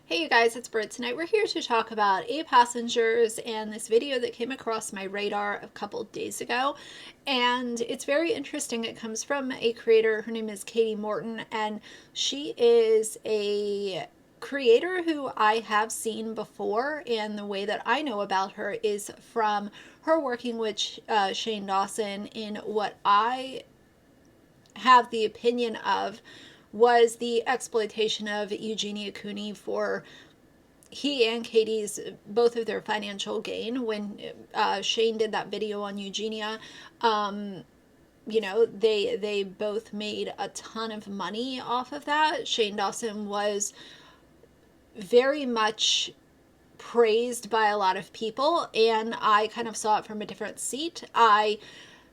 Hey you guys, it's Britt. Tonight we're here to talk about 8Passengers and this video that came across my radar a couple days ago. And it's very interesting. It comes from a creator. Her name is Katie Morton, and she is a creator who I have seen before. And the way that I know about her is from her working with Shane Dawson in what I have the opinion of was the exploitation of Eugenia Cooney for he and Katie's both of their financial gain. When Shane did that video on Eugenia, they both made a ton of money off of that. Shane Dawson was very much praised by a lot of people, and I kind of saw it from a different seat. I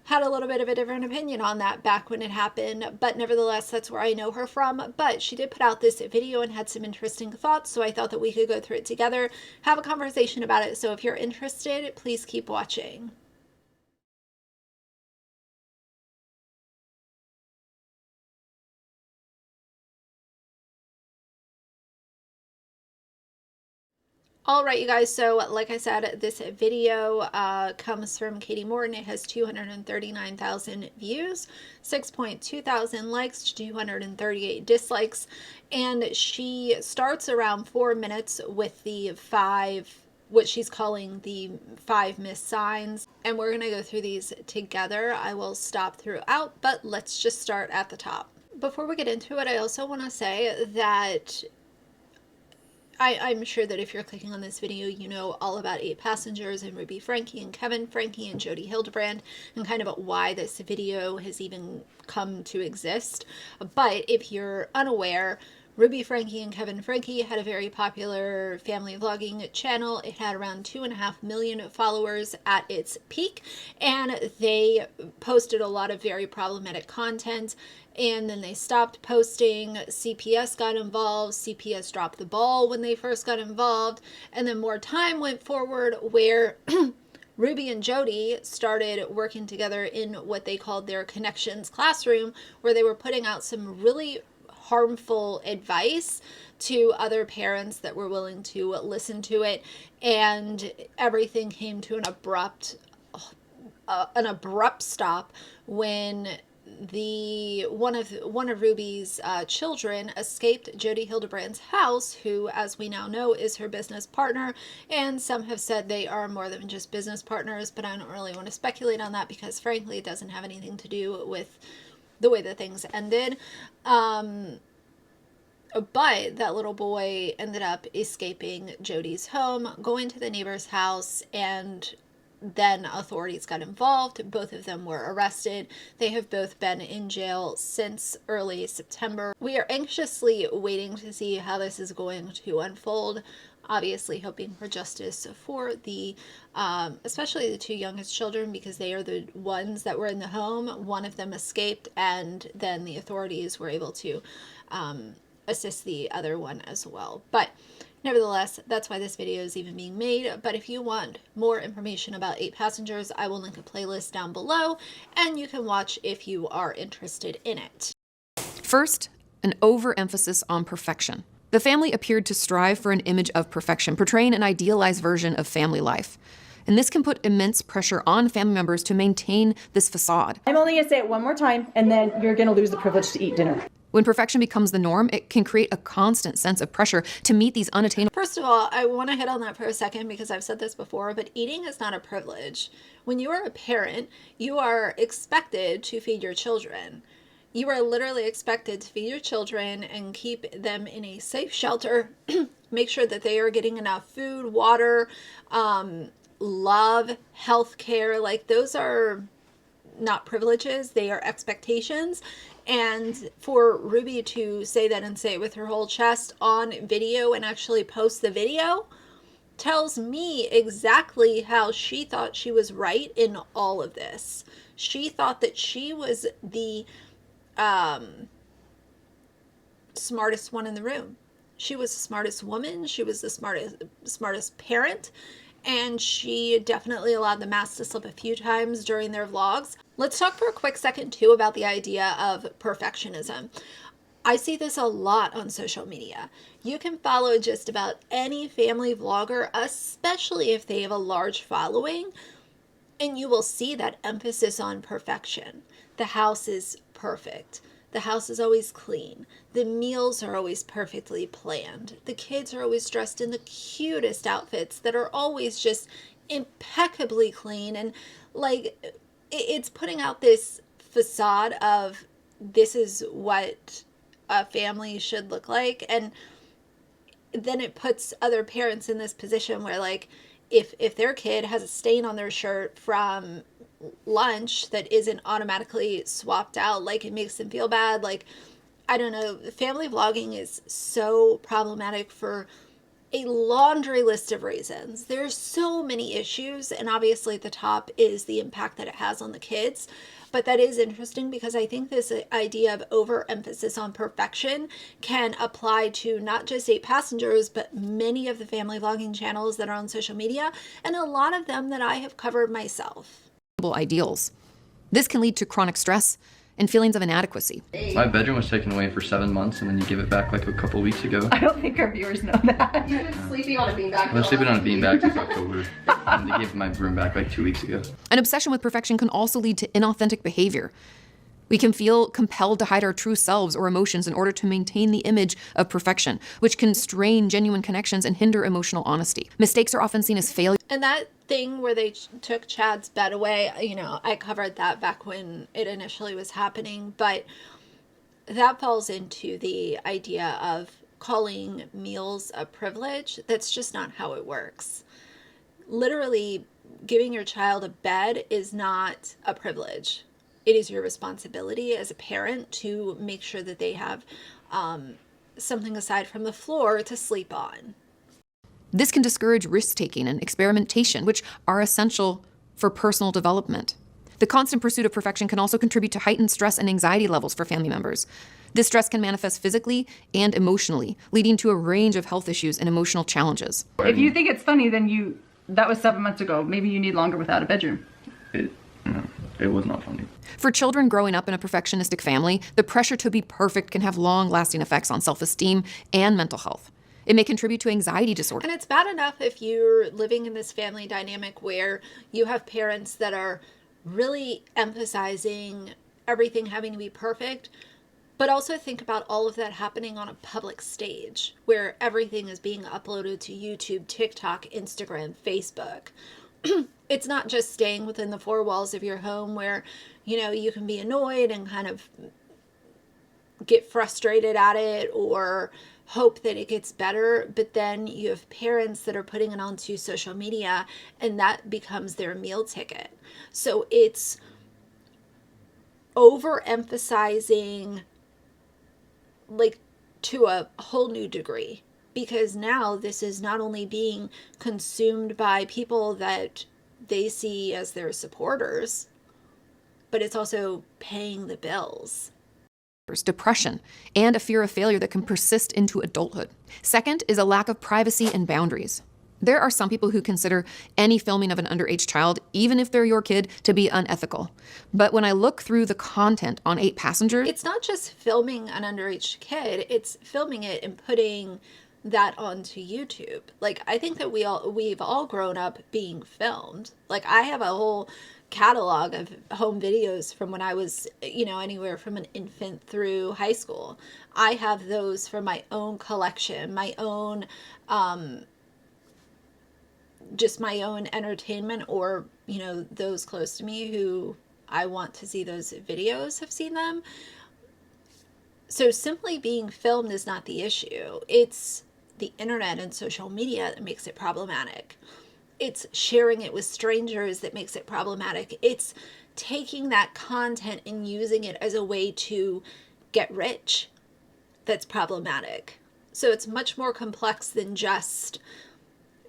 had a little bit of a different opinion on that back when it happened, but nevertheless, that's where I know her from. But she did put out this video and had some interesting thoughts, so I thought that we could go through it together, have a conversation about it. So if you're interested, please keep watching. All right, you guys, so like I said, this video comes from Katie Morton. It has 239,000 views, 6.2 thousand likes, 238 dislikes, and she starts around 4 minutes with the what she's calling the 5 missed signs, and we're going to go through these together. I will stop throughout, but let's just start at the top. Before we get into it, I also want to say that I'm sure that if you're clicking on this video, you know all about 8Passengers and Ruby Franke and Kevin Franke and Jodi Hildebrandt and kind of why this video has even come to exist. But if you're unaware, Ruby Franke and Kevin Franke had a very popular family vlogging channel. It had around 2.5 million followers at its peak, and they posted a lot of very problematic content. And then they stopped posting. CPS got involved. CPS dropped the ball when they first got involved. And then more time went forward where Ruby and Jodi started working together in what they called their connections classroom, where they were putting out some really harmful advice to other parents that were willing to listen to it. And everything came to an abrupt stop when one of Ruby's children escaped Jodi Hildebrandt's house, who, as we now know, is her business partner. And some have said they are more than just business partners, but I don't really want to speculate on that because, frankly, it doesn't have anything to do with the way that things ended. But that little boy ended up escaping Jodi's home, going to the neighbor's house, and then authorities got involved. Both of them were arrested. They have both been in jail since early September. We are anxiously waiting to see how this is going to unfold. Obviously hoping for justice for the especially the two youngest children, because they are the ones that were in the home. One of them escaped, and then the authorities were able to assist the other one as well. But nevertheless, that's why this video is even being made. But if you want more information about 8Passengers, I will link a playlist down below, and you can watch if you are interested in it. First, an overemphasis on perfection. The family appeared to strive for an image of perfection, portraying an idealized version of family life. And this can put immense pressure on family members to maintain this facade. I'm only going to say it one more time, and then you're going to lose the privilege to eat dinner. When perfection becomes the norm, it can create a constant sense of pressure to meet these unattainable. First of all, I want to hit on that for a second because I've said this before, but eating is not a privilege. When you are a parent, you are expected to feed your children. You are literally expected to feed your children and keep them in a safe shelter, make sure that they are getting enough food, water, love, health care. Like, those are not privileges, they are expectations. And for Ruby to say that and say it with her whole chest on video and actually post the video tells me exactly how she thought she was right in all of this. She thought that she was the smartest one in the room. She was the smartest woman. She was the smartest parent. And she definitely allowed the mask to slip a few times during their vlogs. Let's talk for a quick second too about the idea of perfectionism. I see this a lot on social media. You can follow just about any family vlogger, especially if they have a large following, and you will see that emphasis on perfection. The house is perfect. The house is always clean. The meals are always perfectly planned. The kids are always dressed in the cutest outfits that are always just impeccably clean. And like, it's putting out this facade of this is what a family should look like. And then it puts other parents in this position where, like, if their kid has a stain on their shirt from lunch that isn't automatically swapped out, like, it makes them feel bad. Like, I don't know, family vlogging is so problematic for a laundry list of reasons. There's so many issues, and obviously the top is the impact that it has on the kids. But that is interesting because I think this idea of overemphasis on perfection can apply to not just 8Passengers, but many of the family vlogging channels that are on social media, and a lot of them that I have covered myself. Ideals. This can lead to chronic stress and feelings of inadequacy. My bedroom was taken away for 7 months and then you give it back like a couple weeks ago. I don't think our viewers know that. You've been sleeping on a beanbag. I've been sleeping on a beanbag since October. And they gave my room back like 2 weeks ago. An obsession with perfection can also lead to inauthentic behavior. We can feel compelled to hide our true selves or emotions in order to maintain the image of perfection, which can strain genuine connections and hinder emotional honesty. Mistakes are often seen as failure. And that thing where they took Chad's bed away, you know, I covered that back when it initially was happening, but that falls into the idea of calling meals a privilege. That's just not how it works. Literally, giving your child a bed is not a privilege. It is your responsibility as a parent to make sure that they have something aside from the floor to sleep on. This can discourage risk-taking and experimentation, which are essential for personal development. The constant pursuit of perfection can also contribute to heightened stress and anxiety levels for family members. This stress can manifest physically and emotionally, leading to a range of health issues and emotional challenges. If you think it's funny, then that was 7 months ago. Maybe you need longer without a bedroom. It was not funny. For children growing up in a perfectionistic family, the pressure to be perfect can have long-lasting effects on self-esteem and mental health. It may contribute to anxiety disorder. And it's bad enough if you're living in this family dynamic where you have parents that are really emphasizing everything having to be perfect, but also think about all of that happening on a public stage where everything is being uploaded to YouTube, TikTok, Instagram, Facebook. It's not just staying within the four walls of your home where, you know, you can be annoyed and kind of get frustrated at it or hope that it gets better, but then you have parents that are putting it onto social media and that becomes their meal ticket. So it's overemphasizing, like, to a whole new degree, because now this is not only being consumed by people that they see as their supporters, but it's also paying the bills. Depression, and a fear of failure that can persist into adulthood. Second is a lack of privacy and boundaries. There are some people who consider any filming of an underage child, even if they're your kid, to be unethical. But when I look through the content on 8Passengers, it's not just filming an underage kid, it's filming it and putting that onto YouTube. Like, I think that we've all grown up being filmed. Like, I have a whole catalog of home videos from when I was, you know, anywhere from an infant through high school. I have those for my own collection, my own, just my own entertainment, or, you know, those close to me who I want to see those videos have seen them. So simply being filmed is not the issue. It's the internet and social media that makes it problematic. It's sharing it with strangers that makes it problematic. It's taking that content and using it as a way to get rich that's problematic. So it's much more complex than just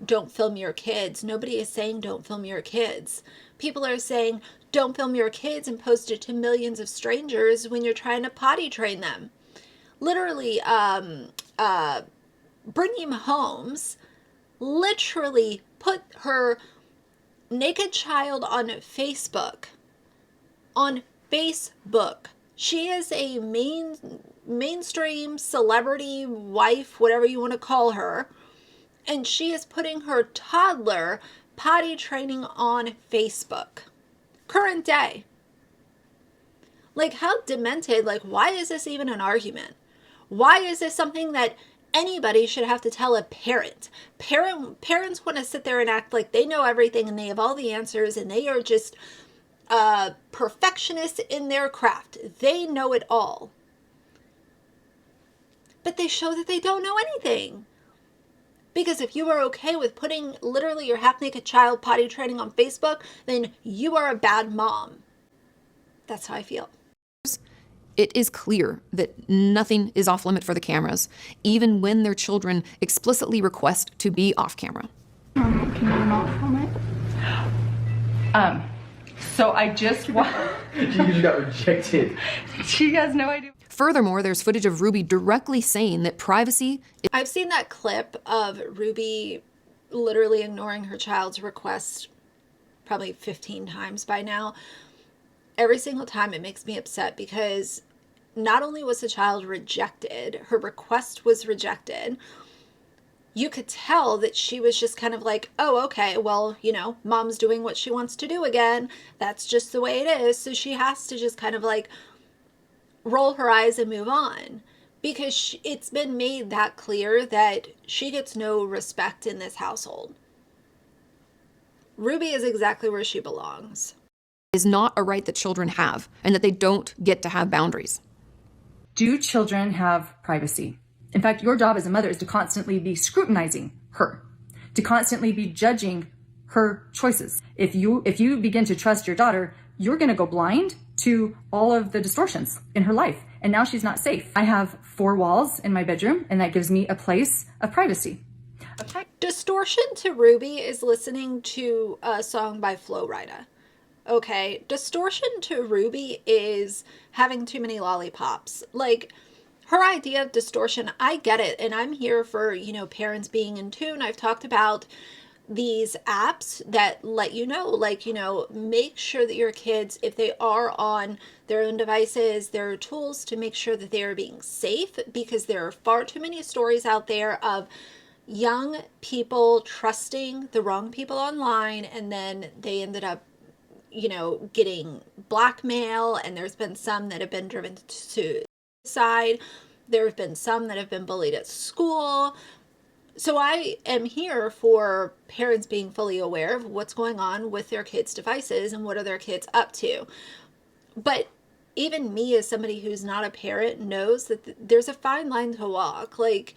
don't film your kids. Nobody is saying don't film your kids. People are saying don't film your kids and post it to millions of strangers when you're trying to potty train them. Literally, Brittany Mahomes literally put her naked child on Facebook. On Facebook. She is a mainstream celebrity wife, whatever you want to call her, and she is putting her toddler potty training on Facebook. Current day. Like, how demented, like, why is this even an argument? Why is this something that anybody should have to tell a parent? Parents want to sit there and act like they know everything and they have all the answers and they are just perfectionists in their craft. They know it all. But they show that they don't know anything. Because if you are okay with putting literally your half-naked child potty training on Facebook, then you are a bad mom. That's how I feel. It is clear that nothing is off limit for the cameras, even when their children explicitly request to be off camera. Can you not film it? So I just She just got rejected. She has no idea. Furthermore, there's footage of Ruby directly saying that privacy. I've seen that clip of Ruby literally ignoring her child's request probably 15 times by now. Every single time it makes me upset because not only was the child rejected, her request was rejected. You could tell that she was just kind of like, oh, okay, well, you know, mom's doing what she wants to do again. That's just the way it is. So she has to just kind of like roll her eyes and move on, because it's been made that clear that she gets no respect in this household. Ruby is exactly where she belongs. Is not a right that children have, and that they don't get to have boundaries. Do children have privacy? In fact, your job as a mother is to constantly be scrutinizing her, to constantly be judging her choices. If you begin to trust your daughter, you're going to go blind to all of the distortions in her life. And now she's not safe. I have 4 walls in my bedroom, and that gives me a place of privacy. Okay. Distortion to Ruby is listening to a song by Flo Rida. Okay. Distortion to Ruby is having too many lollipops. Like, her idea of distortion, I get it. And I'm here for, you know, parents being in tune. I've talked about these apps that let you know, like, you know, make sure that your kids, if they are on their own devices, there are tools to make sure that they are being safe, because there are far too many stories out there of young people trusting the wrong people online, and then they ended up, you know, getting blackmail. And there's been some that have been driven to suicide. There have been some that have been bullied at school. So I am here for parents being fully aware of what's going on with their kids' devices and what are their kids up to. But even me, as somebody who's not a parent, knows that there's a fine line to walk. Like,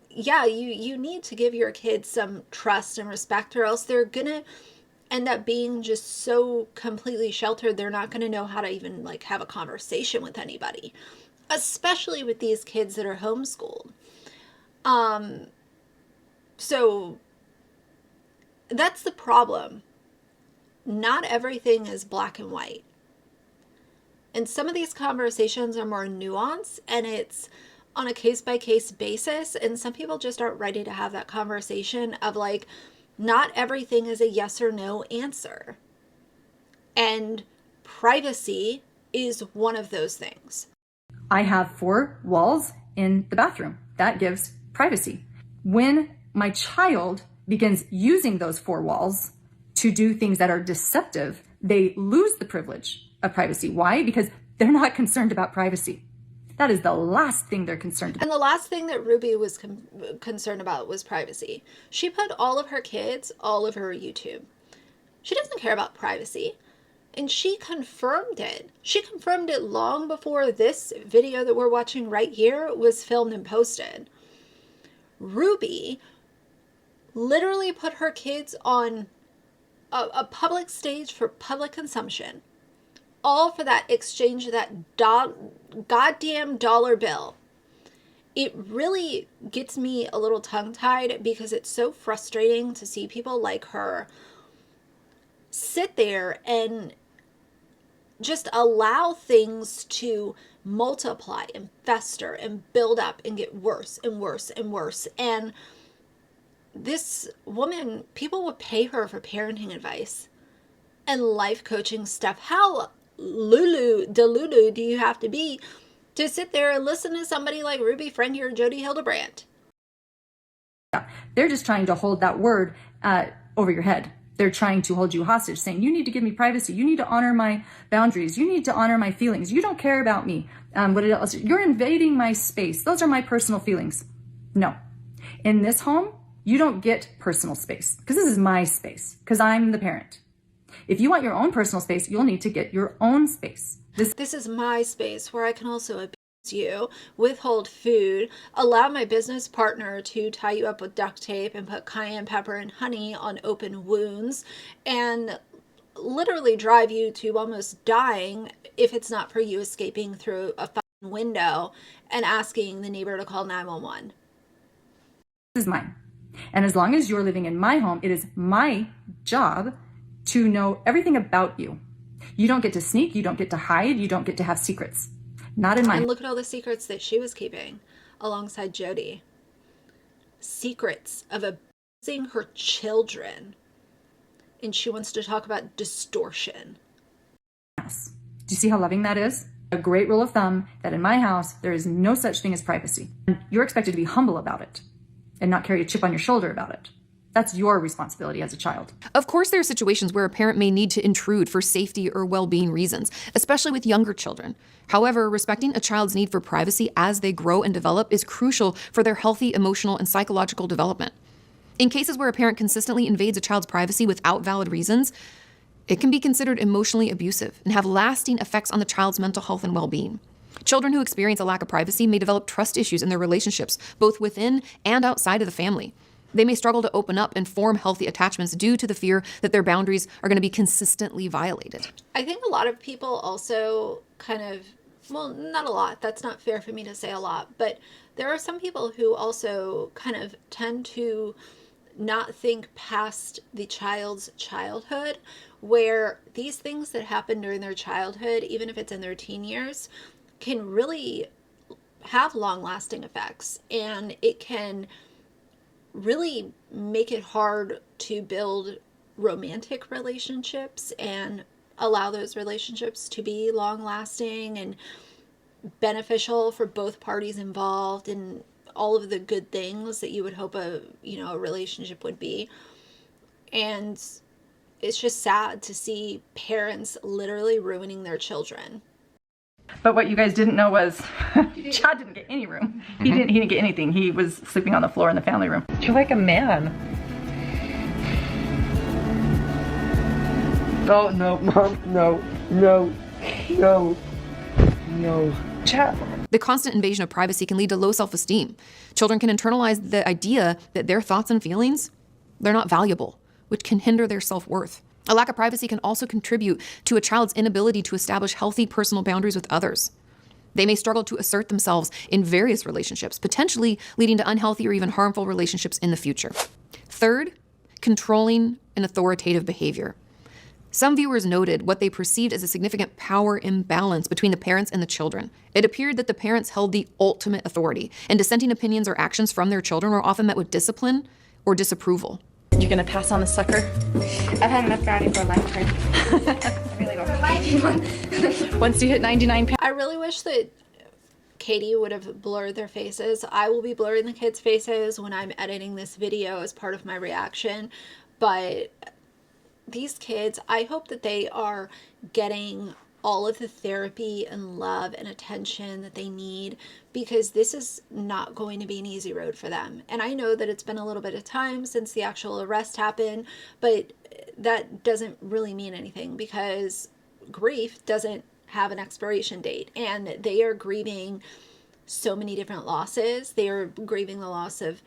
yeah, you need to give your kids some trust and respect, or else they're gonna end up being just so completely sheltered, they're not gonna know how to even like have a conversation with anybody, especially with these kids that are homeschooled. So that's the problem. Not everything is black and white. And some of these conversations are more nuanced, and it's on a case-by-case basis. And some people just aren't ready to have that conversation of like, not everything is a yes or no answer. And privacy is one of those things. I have 4 walls in the bathroom. That gives privacy. When my child begins using those 4 walls to do things that are deceptive, they lose the privilege of privacy. Why? Because they're not concerned about privacy. That is the last thing they're concerned about. And the last thing that Ruby was concerned about was privacy. She put all of her kids all over YouTube. She doesn't care about privacy. And she confirmed it. She confirmed it long before this video that we're watching right here was filmed and posted. Ruby literally put her kids on a public stage for public consumption, all for that exchange of that goddamn dollar bill. It really gets me a little tongue-tied, because it's so frustrating to see people like her sit there and just allow things to multiply and fester and build up and get worse and worse and worse. And this woman, people would pay her for parenting advice and life coaching stuff. How delulu do you have to be to sit there and listen to somebody like Ruby, Franke, or Jodi Hildebrandt. They're just trying to hold that word over your head. They're trying to hold you hostage, saying, you need to give me privacy. You need to honor my boundaries. You need to honor my feelings. You don't care about me. What else? You're invading my space. Those are my personal feelings. No. In this home, you don't get personal space because this is my space because I'm the parent. If you want your own personal space, you'll need to get your own space. This is my space where I can also abuse you, withhold food, allow my business partner to tie you up with duct tape and put cayenne pepper and honey on open wounds, and literally drive you to almost dying if it's not for you escaping through a window and asking the neighbor to call 911. This is mine. And as long as you're living in my home, it is my job to know everything about you. You don't get to sneak. You don't get to hide. You don't get to have secrets. Not in my And look at all the secrets that she was keeping alongside Jodi. Secrets of abusing her children. And she wants to talk about distortion. house. Do you see how loving that is? A great rule of thumb that in my house, there is no such thing as privacy. You're expected to be humble about it and not carry a chip on your shoulder about it. That's your responsibility as a child. Of course, there are situations where a parent may need to intrude for safety or well-being reasons, especially with younger children. However, respecting a child's need for privacy as they grow and develop is crucial for their healthy emotional and psychological development. In cases where a parent consistently invades a child's privacy without valid reasons, it can be considered emotionally abusive and have lasting effects on the child's mental health and well-being. Children who experience a lack of privacy may develop trust issues in their relationships, both within and outside of the family. They may struggle to open up and form healthy attachments due to the fear that their boundaries are going to be consistently violated. I think a lot of people also kind of, well, not a lot, that's not fair for me to say a lot, but there are some people who also kind of tend to not think past the child's childhood, where these things that happen during their childhood, even if it's in their teen years, can really have long-lasting effects, and it can really make it hard to build romantic relationships and allow those relationships to be long-lasting and beneficial for both parties involved and all of the good things that you would hope a relationship would be. And it's just sad to see parents literally ruining their children. But what you guys didn't know was Chad didn't get any room. He didn't get anything. He was sleeping on the floor in the family room. You're like a man. Oh, no, Mom, no. Chad. The constant invasion of privacy can lead to low self-esteem. Children can internalize the idea that their thoughts and feelings, they're not valuable, which can hinder their self-worth. A lack of privacy can also contribute to a child's inability to establish healthy personal boundaries with others. They may struggle to assert themselves in various relationships, potentially leading to unhealthy or even harmful relationships in the future. Third, controlling and authoritative behavior. Some viewers noted what they perceived as a significant power imbalance between the parents and the children. It appeared that the parents held the ultimate authority, and dissenting opinions or actions from their children were often met with discipline or disapproval. You're gonna pass on the sucker? I've had enough brownie for a lifetime. I really don't. Once you hit 99 pounds. I really wish that Katie would have blurred their faces. I will be blurring the kids' faces when I'm editing this video as part of my reaction, but these kids, I hope that they are getting all of the therapy and love and attention that they need, because this is not going to be an easy road for them. And I know that it's been a little bit of time since the actual arrest happened, but that doesn't really mean anything, because grief doesn't have an expiration date, and they are grieving so many different losses. They are grieving the loss of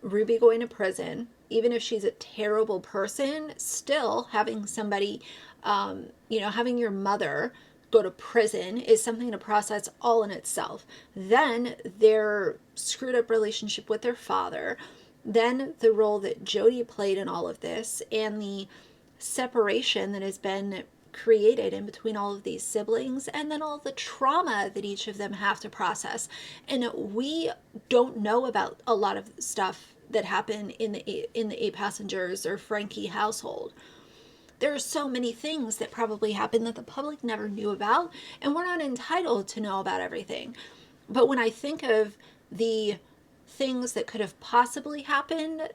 Ruby going to prison. Even if she's a terrible person, still having somebody, having your mother go to prison is something to process all in itself. Then their screwed up relationship with their father, then the role that Jodi played in all of this, and the separation that has been created in between all of these siblings, and then all the trauma that each of them have to process. And we don't know about a lot of stuff that happened in the 8 Passengers or Franke household. There are so many things that probably happened that the public never knew about, and we're not entitled to know about everything. But when I think of the things that could have possibly happened,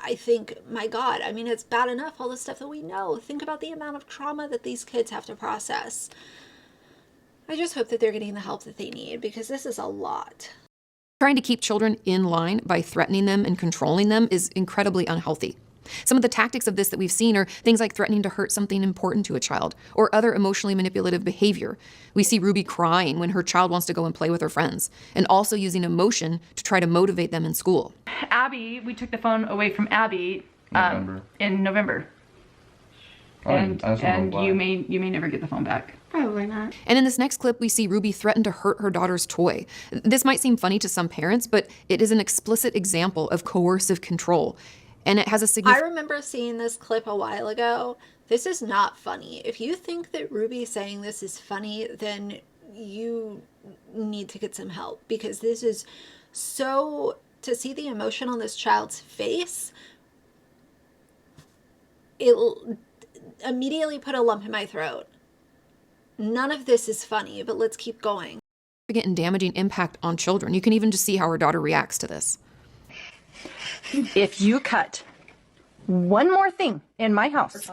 I think, my God, I mean, it's bad enough, all the stuff that we know. Think about the amount of trauma that these kids have to process. I just hope that they're getting the help that they need, because this is a lot. Trying to keep children in line by threatening them and controlling them is incredibly unhealthy. Some of the tactics of this that we've seen are things like threatening to hurt something important to a child or other emotionally manipulative behavior. We see Ruby crying when her child wants to go and play with her friends, and also using emotion to try to motivate them in school. Abby, we took the phone away from Abby in November. Oh, And I just don't know why. you may never get the phone back. Probably not. And in this next clip, we see Ruby threaten to hurt her daughter's toy. This might seem funny to some parents, but it is an explicit example of coercive control. And it has a I remember seeing this clip a while ago. This is not funny. If you think that Ruby saying this is funny, then you need to get some help, because this is so, to see the emotion on this child's face, it'll immediately put a lump in my throat. None of this is funny, but let's keep going. and damaging impact on children. You can even just see how her daughter reacts to this. If you cut one more thing in my house,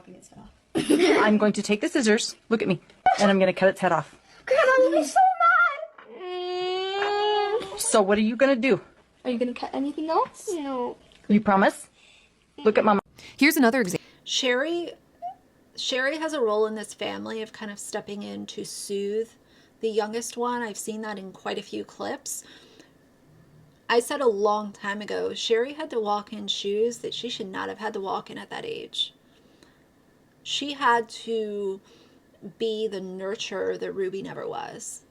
I'm going to take the scissors, look at me, and I'm going to cut its head off. God, I'm gonna be so mad. So what are you going to do? Are you gonna cut anything else? No. You promise? Look at Mama. Here's another example. Sherry has a role in this family of kind of stepping in to soothe the youngest one. I've seen that in quite a few clips. I said a long time ago, Sherry had to walk in shoes that she should not have had to walk in at that age. She had to be the nurturer that Ruby never was.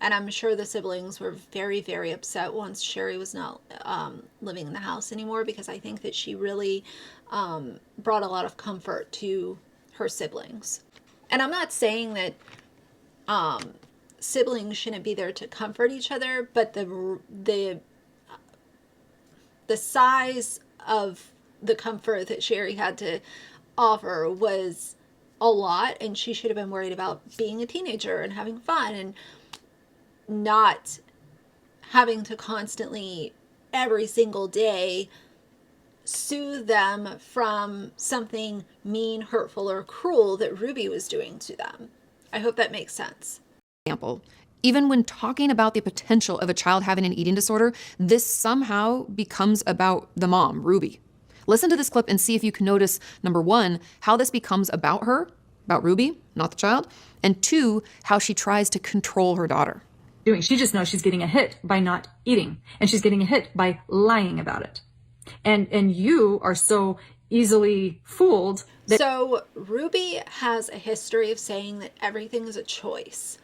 And I'm sure the siblings were very, very upset once Sherry was not living in the house anymore, because I think that she really brought a lot of comfort to her siblings. And I'm not saying that siblings shouldn't be there to comfort each other, but the size of the comfort that Sherry had to offer was a lot, and she should have been worried about being a teenager and having fun and not having to constantly, every single day, soothe them from something mean, hurtful, or cruel that Ruby was doing to them. I hope that makes sense. Even when talking about the potential of a child having an eating disorder, this somehow becomes about the mom, Ruby. Listen to this clip and see if you can notice, number one, how this becomes about her, about Ruby, not the child, and two, how she tries to control her daughter. She just knows she's getting a hit by not eating, and she's getting a hit by lying about it. And you are so easily fooled that— So Ruby has a history of saying that everything is a choice.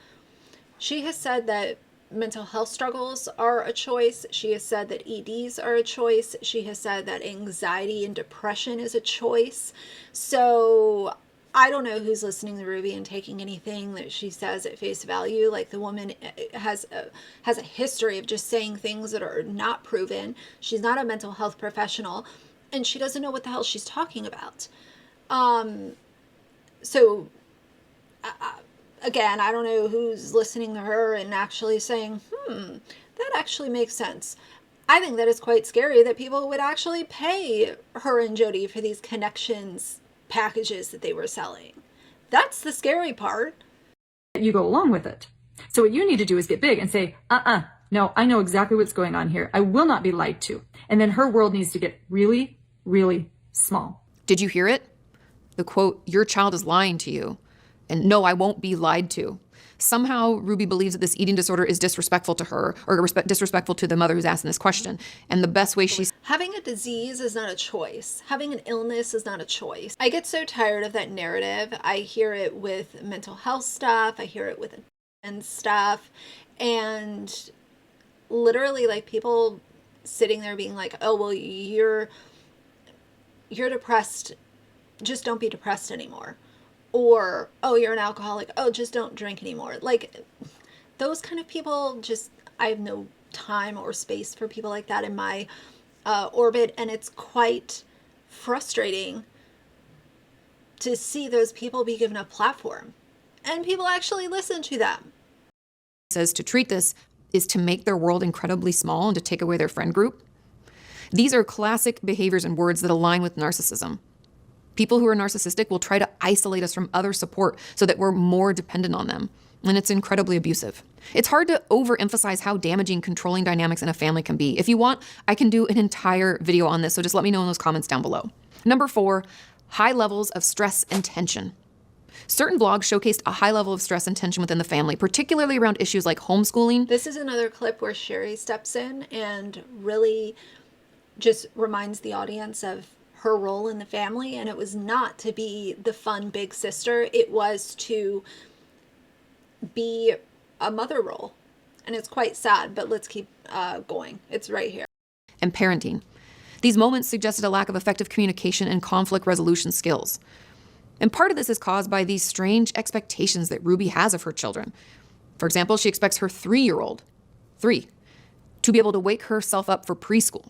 She has said that mental health struggles are a choice. She has said that EDs are a choice. She has said that anxiety and depression is a choice. So I don't know who's listening to Ruby and taking anything that she says at face value. Like, the woman has a history of just saying things that are not proven. She's not a mental health professional, and she doesn't know what the hell she's talking about. Again, I don't know who's listening to her and actually saying, that actually makes sense. I think that it's quite scary that people would actually pay her and Jodi for these connections packages that they were selling. That's the scary part. you go along with it. So what you need to do is get big and say, no, I know exactly what's going on here. I will not be lied to. And then her world needs to get really, really small. Did you hear it? The quote, "Your child is lying to you." And no, I won't be lied to. Somehow Ruby believes that this eating disorder is disrespectful to her, or disrespectful to the mother who's asking this question. And the best way she's— Having a disease is not a choice. Having an illness is not a choice. I get so tired of that narrative. I hear it with mental health stuff. I hear it with and stuff. And literally, like, people sitting there being like, oh, well, you're depressed. Just don't be depressed anymore. Or, oh, you're an alcoholic. Oh, just don't drink anymore. Like, those kind of people, just, I have no time or space for people like that in my orbit. And it's quite frustrating to see those people be given a platform and people actually listen to them. Says to treat this is to make their world incredibly small and to take away their friend group. These are classic behaviors and words that align with narcissism. People who are narcissistic will try to isolate us from other support so that we're more dependent on them. And it's incredibly abusive. It's hard to overemphasize how damaging controlling dynamics in a family can be. If you want, I can do an entire video on this, so just let me know in those comments down below. Number 4, high levels of stress and tension. Certain blogs showcased a high level of stress and tension within the family, particularly around issues like homeschooling. This is another clip where Sherry steps in and really just reminds the audience of her role in the family. And it was not to be the fun big sister. It was to be a mother role. And it's quite sad, but let's keep going. It's right here. And parenting. These moments suggested a lack of effective communication and conflict resolution skills. And part of this is caused by these strange expectations that Ruby has of her children. For example, she expects her 3-year-old, 3, to be able to wake herself up for preschool,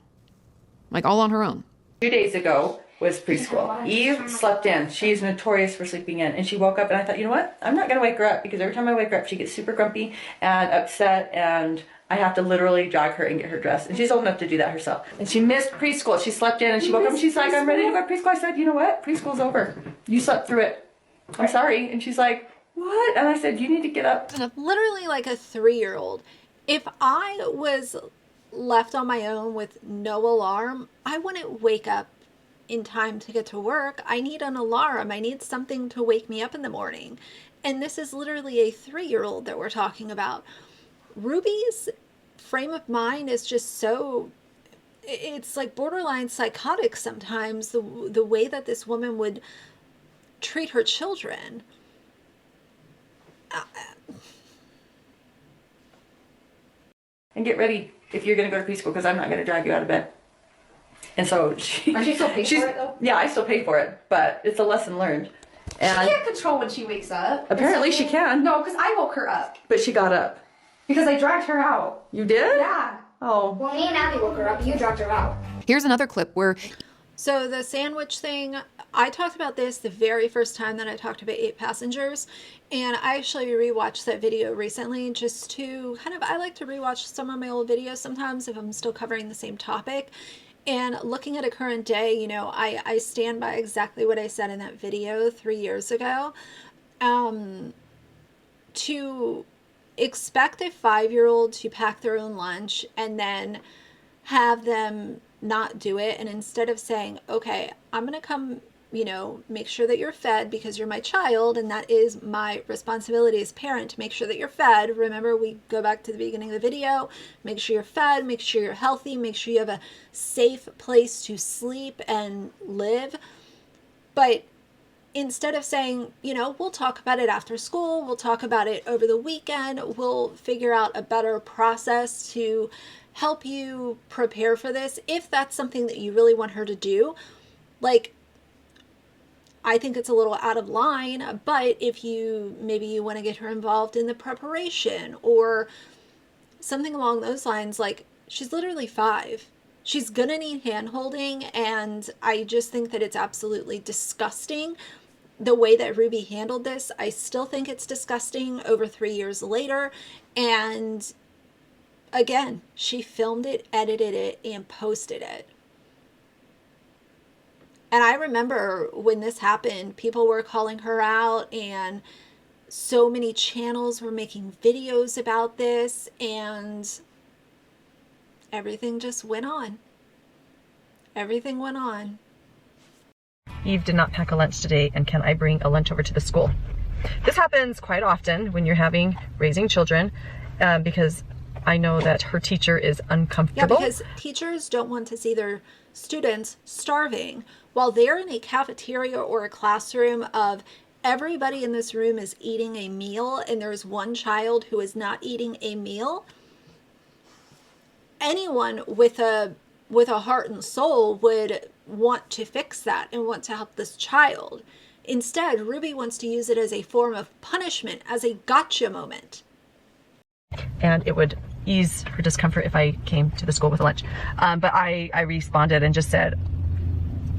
like all on her own. 2 days ago was preschool. Eve slept in. She's notorious for sleeping in. And she woke up and I thought, you know what? I'm not going to wake her up because every time I wake her up, she gets super grumpy and upset and I have to literally drag her and get her dressed. And she's old enough to do that herself. And she missed preschool. She slept in and she woke up and she's like, I'm ready to go to preschool. I said, you know what? Preschool's over. You slept through it. I'm sorry. And she's like, what? And I said, you need to get up. Literally like a 3-year-old. If I was left on my own with no alarm, I wouldn't wake up in time to get to work. I need an alarm. I need something to wake me up in the morning. And this is literally a 3-year-old that we're talking about. Ruby's frame of mind is just so, it's like borderline psychotic sometimes, the way that this woman would treat her children. And get ready if you're going to go to preschool because I'm not going to drag you out of bed. And so she... Are she still paid for it though? Yeah, I still pay for it, but it's a lesson learned. And She can't control when she wakes up. apparently she can. No, because I woke her up. But she got up. Because I dragged her out. You did? Yeah. Oh. Well, me and Abby woke her up. You dragged her out. Here's another clip where So the sandwich thing, I talked about this the very first time that I talked about 8 passengers, and I actually rewatched that video recently just to kind of, I like to rewatch some of my old videos sometimes if I'm still covering the same topic. And looking at a current day, you know, I stand by exactly what I said in that video 3 years ago. To expect a 5-year-old to pack their own lunch and then have them not do it, and instead of saying, okay, I'm gonna come, you know, make sure that you're fed because you're my child and that is my responsibility as parent to make sure that you're fed. Remember, we go back to the beginning of the video, make sure you're fed, make sure you're healthy, make sure you have a safe place to sleep and live. But instead of saying, you know, we'll talk about it after school, we'll talk about it over the weekend, we'll figure out a better process to help you prepare for this, if that's something that you really want her to do. Like, I think it's a little out of line, but if you, maybe you want to get her involved in the preparation or something along those lines, like, she's literally 5. She's gonna need hand-holding, and I just think that it's absolutely disgusting the way that Ruby handled this. I still think it's disgusting over 3 years later, and again, she filmed it, edited it, and posted it. And I remember when this happened, people were calling her out, and so many channels were making videos about this, and everything just went on. Everything went on. Eve did not pack a lunch today, and can I bring a lunch over to the school? This happens quite often when you're raising children, because I know that her teacher is uncomfortable. Yeah, because teachers don't want to see their students starving while they're in a cafeteria or a classroom of everybody in this room is eating a meal and there's one child who is not eating a meal. Anyone with a heart and soul would want to fix that and want to help this child. Instead, Ruby wants to use it as a form of punishment, as a gotcha moment. And it would ease her discomfort if I came to the school with a lunch. But I responded and just said,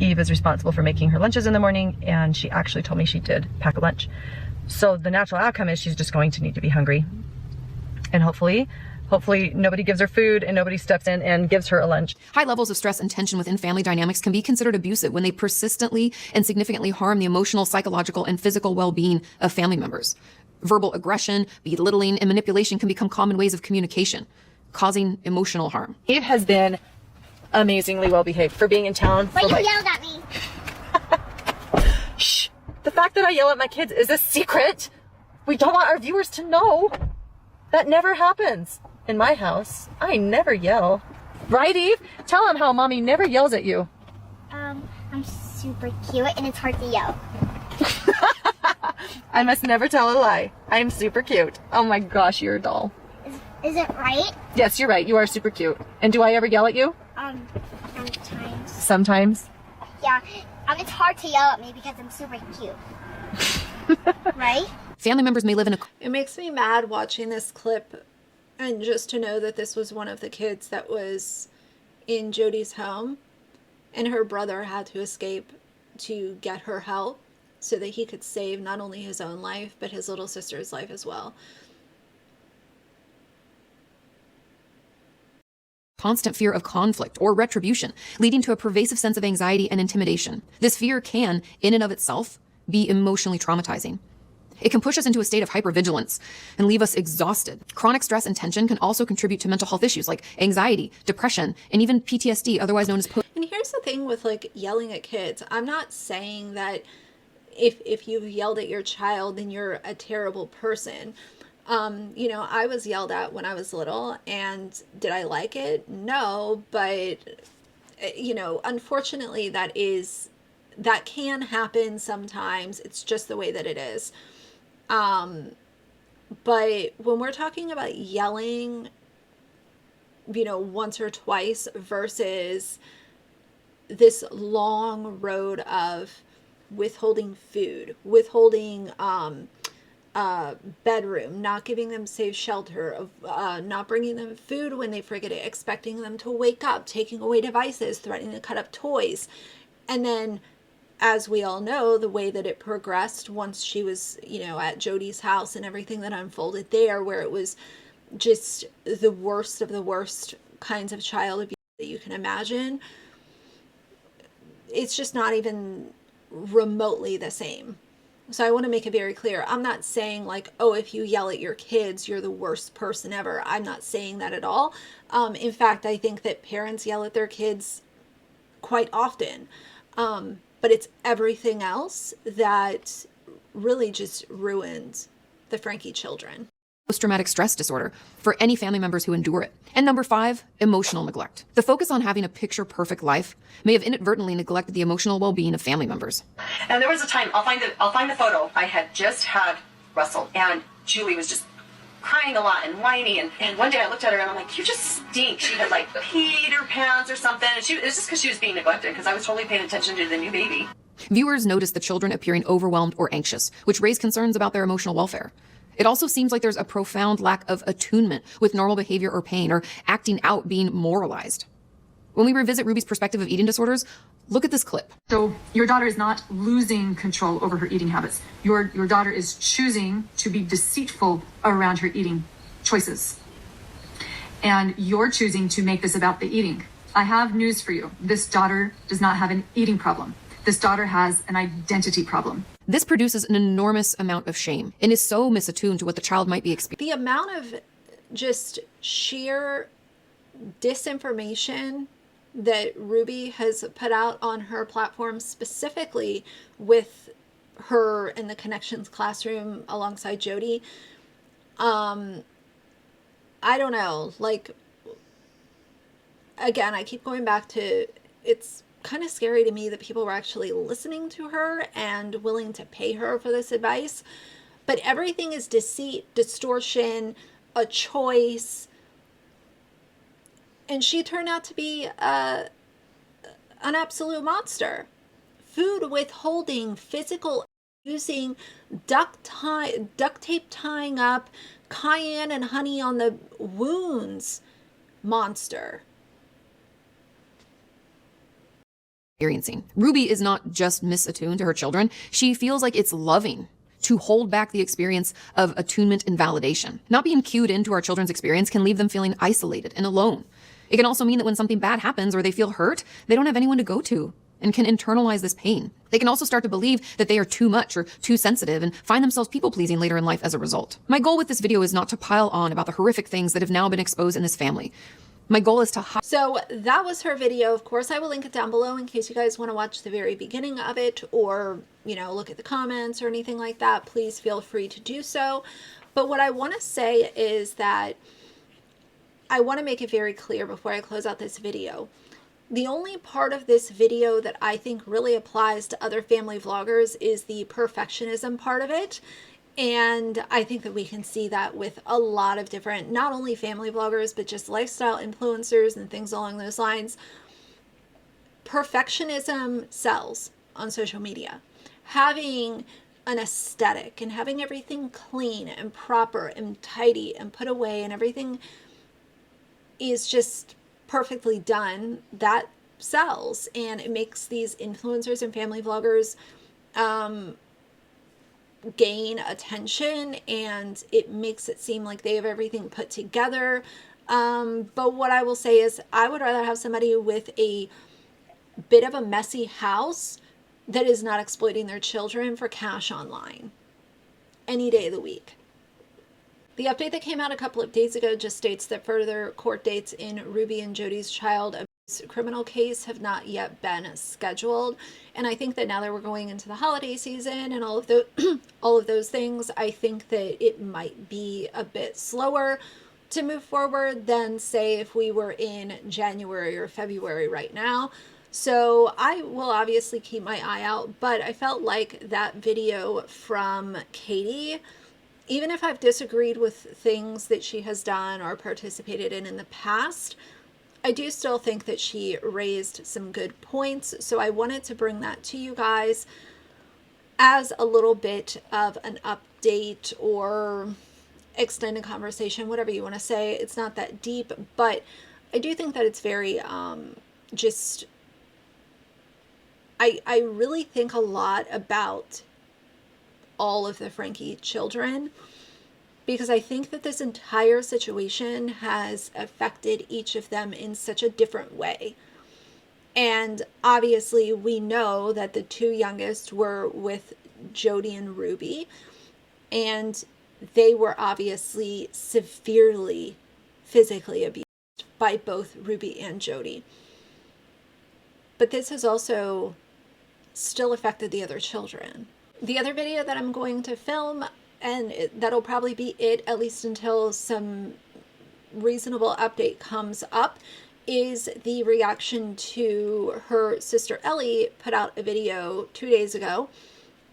Eve is responsible for making her lunches in the morning, and she actually told me she did pack a lunch. So the natural outcome is she's just going to need to be hungry. And hopefully nobody gives her food and nobody steps in and gives her a lunch. High levels of stress and tension within family dynamics can be considered abusive when they persistently and significantly harm the emotional, psychological, and physical well-being of family members. Verbal aggression, belittling, and manipulation can become common ways of communication, causing emotional harm. Eve has been amazingly well behaved for being in town. But you yelled at me. Shh! The fact that I yell at my kids is a secret. We don't want our viewers to know. That never happens in my house. I never yell. Right, Eve? Tell them how mommy never yells at you. I'm super cute and it's hard to yell. I must never tell a lie. I'm super cute. Oh my gosh, you're a doll. Is it right? Yes, you're right. You are super cute. And do I ever yell at you? Sometimes. Sometimes. Yeah. It's hard to yell at me because I'm super cute. Right? Family members may live in a... It makes me mad watching this clip, and just to know that this was one of the kids that was in Jodi's home, and her brother had to escape to get her help so that he could save not only his own life, but his little sister's life as well. Constant fear of conflict or retribution, leading to a pervasive sense of anxiety and intimidation. This fear can, in and of itself, be emotionally traumatizing. It can push us into a state of hypervigilance and leave us exhausted. Chronic stress and tension can also contribute to mental health issues like anxiety, depression, and even PTSD, otherwise known as And here's the thing with like yelling at kids. I'm not saying that if you've yelled at your child, then you're a terrible person. You know, I was yelled at when I was little, and did I like it? No, but you know, unfortunately that can happen sometimes. It's just the way that it is. But when we're talking about yelling, you know, once or twice versus this long road of withholding food, withholding bedroom, not giving them safe shelter, of not bringing them food when they forget it, expecting them to wake up, taking away devices, threatening to cut up toys. And then, as we all know, the way that it progressed once she was, you know, at Jodi's house and everything that unfolded there, where it was just the worst of the worst kinds of child abuse that you can imagine. It's just not even remotely the same. So I want to make it very clear. I'm not saying like, oh, if you yell at your kids, you're the worst person ever. I'm not saying that at all. In fact, I think that parents yell at their kids quite often. But it's everything else that really just ruined the Franke children. Post-traumatic stress disorder for any family members who endure it. And number 5, emotional neglect. The focus on having a picture-perfect life may have inadvertently neglected the emotional well-being of family members. And there was a time, I'll find the photo. I had just had Russell, and Julie was just crying a lot and whining. And one day I looked at her and I'm like, you just stink. She had like peed her pants or something. And it was just because she was being neglected, because I was totally paying attention to the new baby. Viewers noticed the children appearing overwhelmed or anxious, which raised concerns about their emotional welfare. It also seems like there's a profound lack of attunement with normal behavior or pain, or acting out being moralized. When we revisit Ruby's perspective of eating disorders, look at this clip. So your daughter is not losing control over her eating habits. Your daughter is choosing to be deceitful around her eating choices. And you're choosing to make this about the eating. I have news for you. This daughter does not have an eating problem. This daughter has an identity problem. This produces an enormous amount of shame and is so misattuned to what the child might be experiencing. The amount of just sheer disinformation that Ruby has put out on her platform, specifically with her in the Connections classroom alongside Jodi, I don't know, like, again, I keep going back to, it's kind of scary to me that people were actually listening to her and willing to pay her for this advice. But everything is deceit, distortion, a choice. And she turned out to be an absolute monster. Food withholding, physical using, duct tape tying up, cayenne and honey on the wounds, monster. experiencing. Ruby is not just misattuned to her children. She feels like it's loving to hold back the experience of attunement and validation. Not being cued into our children's experience can leave them feeling isolated and alone. It can also mean that when something bad happens or they feel hurt, they don't have anyone to go to and can internalize this pain. They can also start to believe that they are too much or too sensitive and find themselves people-pleasing later in life as a result. My goal with this video is not to pile on about the horrific things that have now been exposed in this family. My goal is to So that was her video. Of course, I will link it down below in case you guys want to watch the very beginning of it, or, you know, look at the comments or anything like that. Please feel free to do so. But what I want to say is that I want to make it very clear before I close out this video. The only part of this video that I think really applies to other family vloggers is the perfectionism part of it. And I think that we can see that with a lot of different, not only family vloggers, but just lifestyle influencers and things along those lines. Perfectionism sells on social media. Having an aesthetic and having everything clean and proper and tidy and put away and everything is just perfectly done, that sells. And it makes these influencers and family vloggers gain attention, and it makes it seem like they have everything put together. But what I will say is I would rather have somebody with a bit of a messy house that is not exploiting their children for cash online any day of the week. The update that came out a couple of days ago just states that further court dates in Ruby and Jodi's child abuse criminal case have not yet been scheduled. And I think that now that we're going into the holiday season and all of those things, I think that it might be a bit slower to move forward than, say, if we were in January or February right now. So I will obviously keep my eye out, but I felt like that video from Katie, even if I've disagreed with things that she has done or participated in the past, I do still think that she raised some good points. So I wanted to bring that to you guys as a little bit of an update or extended conversation, whatever you want to say. It's not that deep, but I do think that it's very just, I really think a lot about all of the Franke children, because I think that this entire situation has affected each of them in such a different way. And obviously we know that the two youngest were with Jodi and Ruby, and they were obviously severely physically abused by both Ruby and Jodi. But this has also still affected the other children. The other video that I'm going to film, and that'll probably be it, at least until some reasonable update comes up, is the reaction to her sister Ellie put out a video 2 days ago.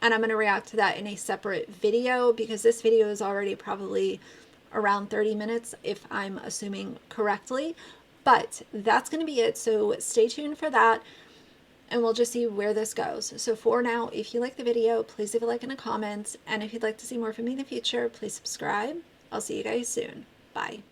And I'm going to react to that in a separate video, because this video is already probably around 30 minutes, if I'm assuming correctly. But that's going to be it. So stay tuned for that, and we'll just see where this goes. So for now, if you like the video, please leave a like and a comment. And if you'd like to see more from me in the future, please subscribe. I'll see you guys soon. Bye.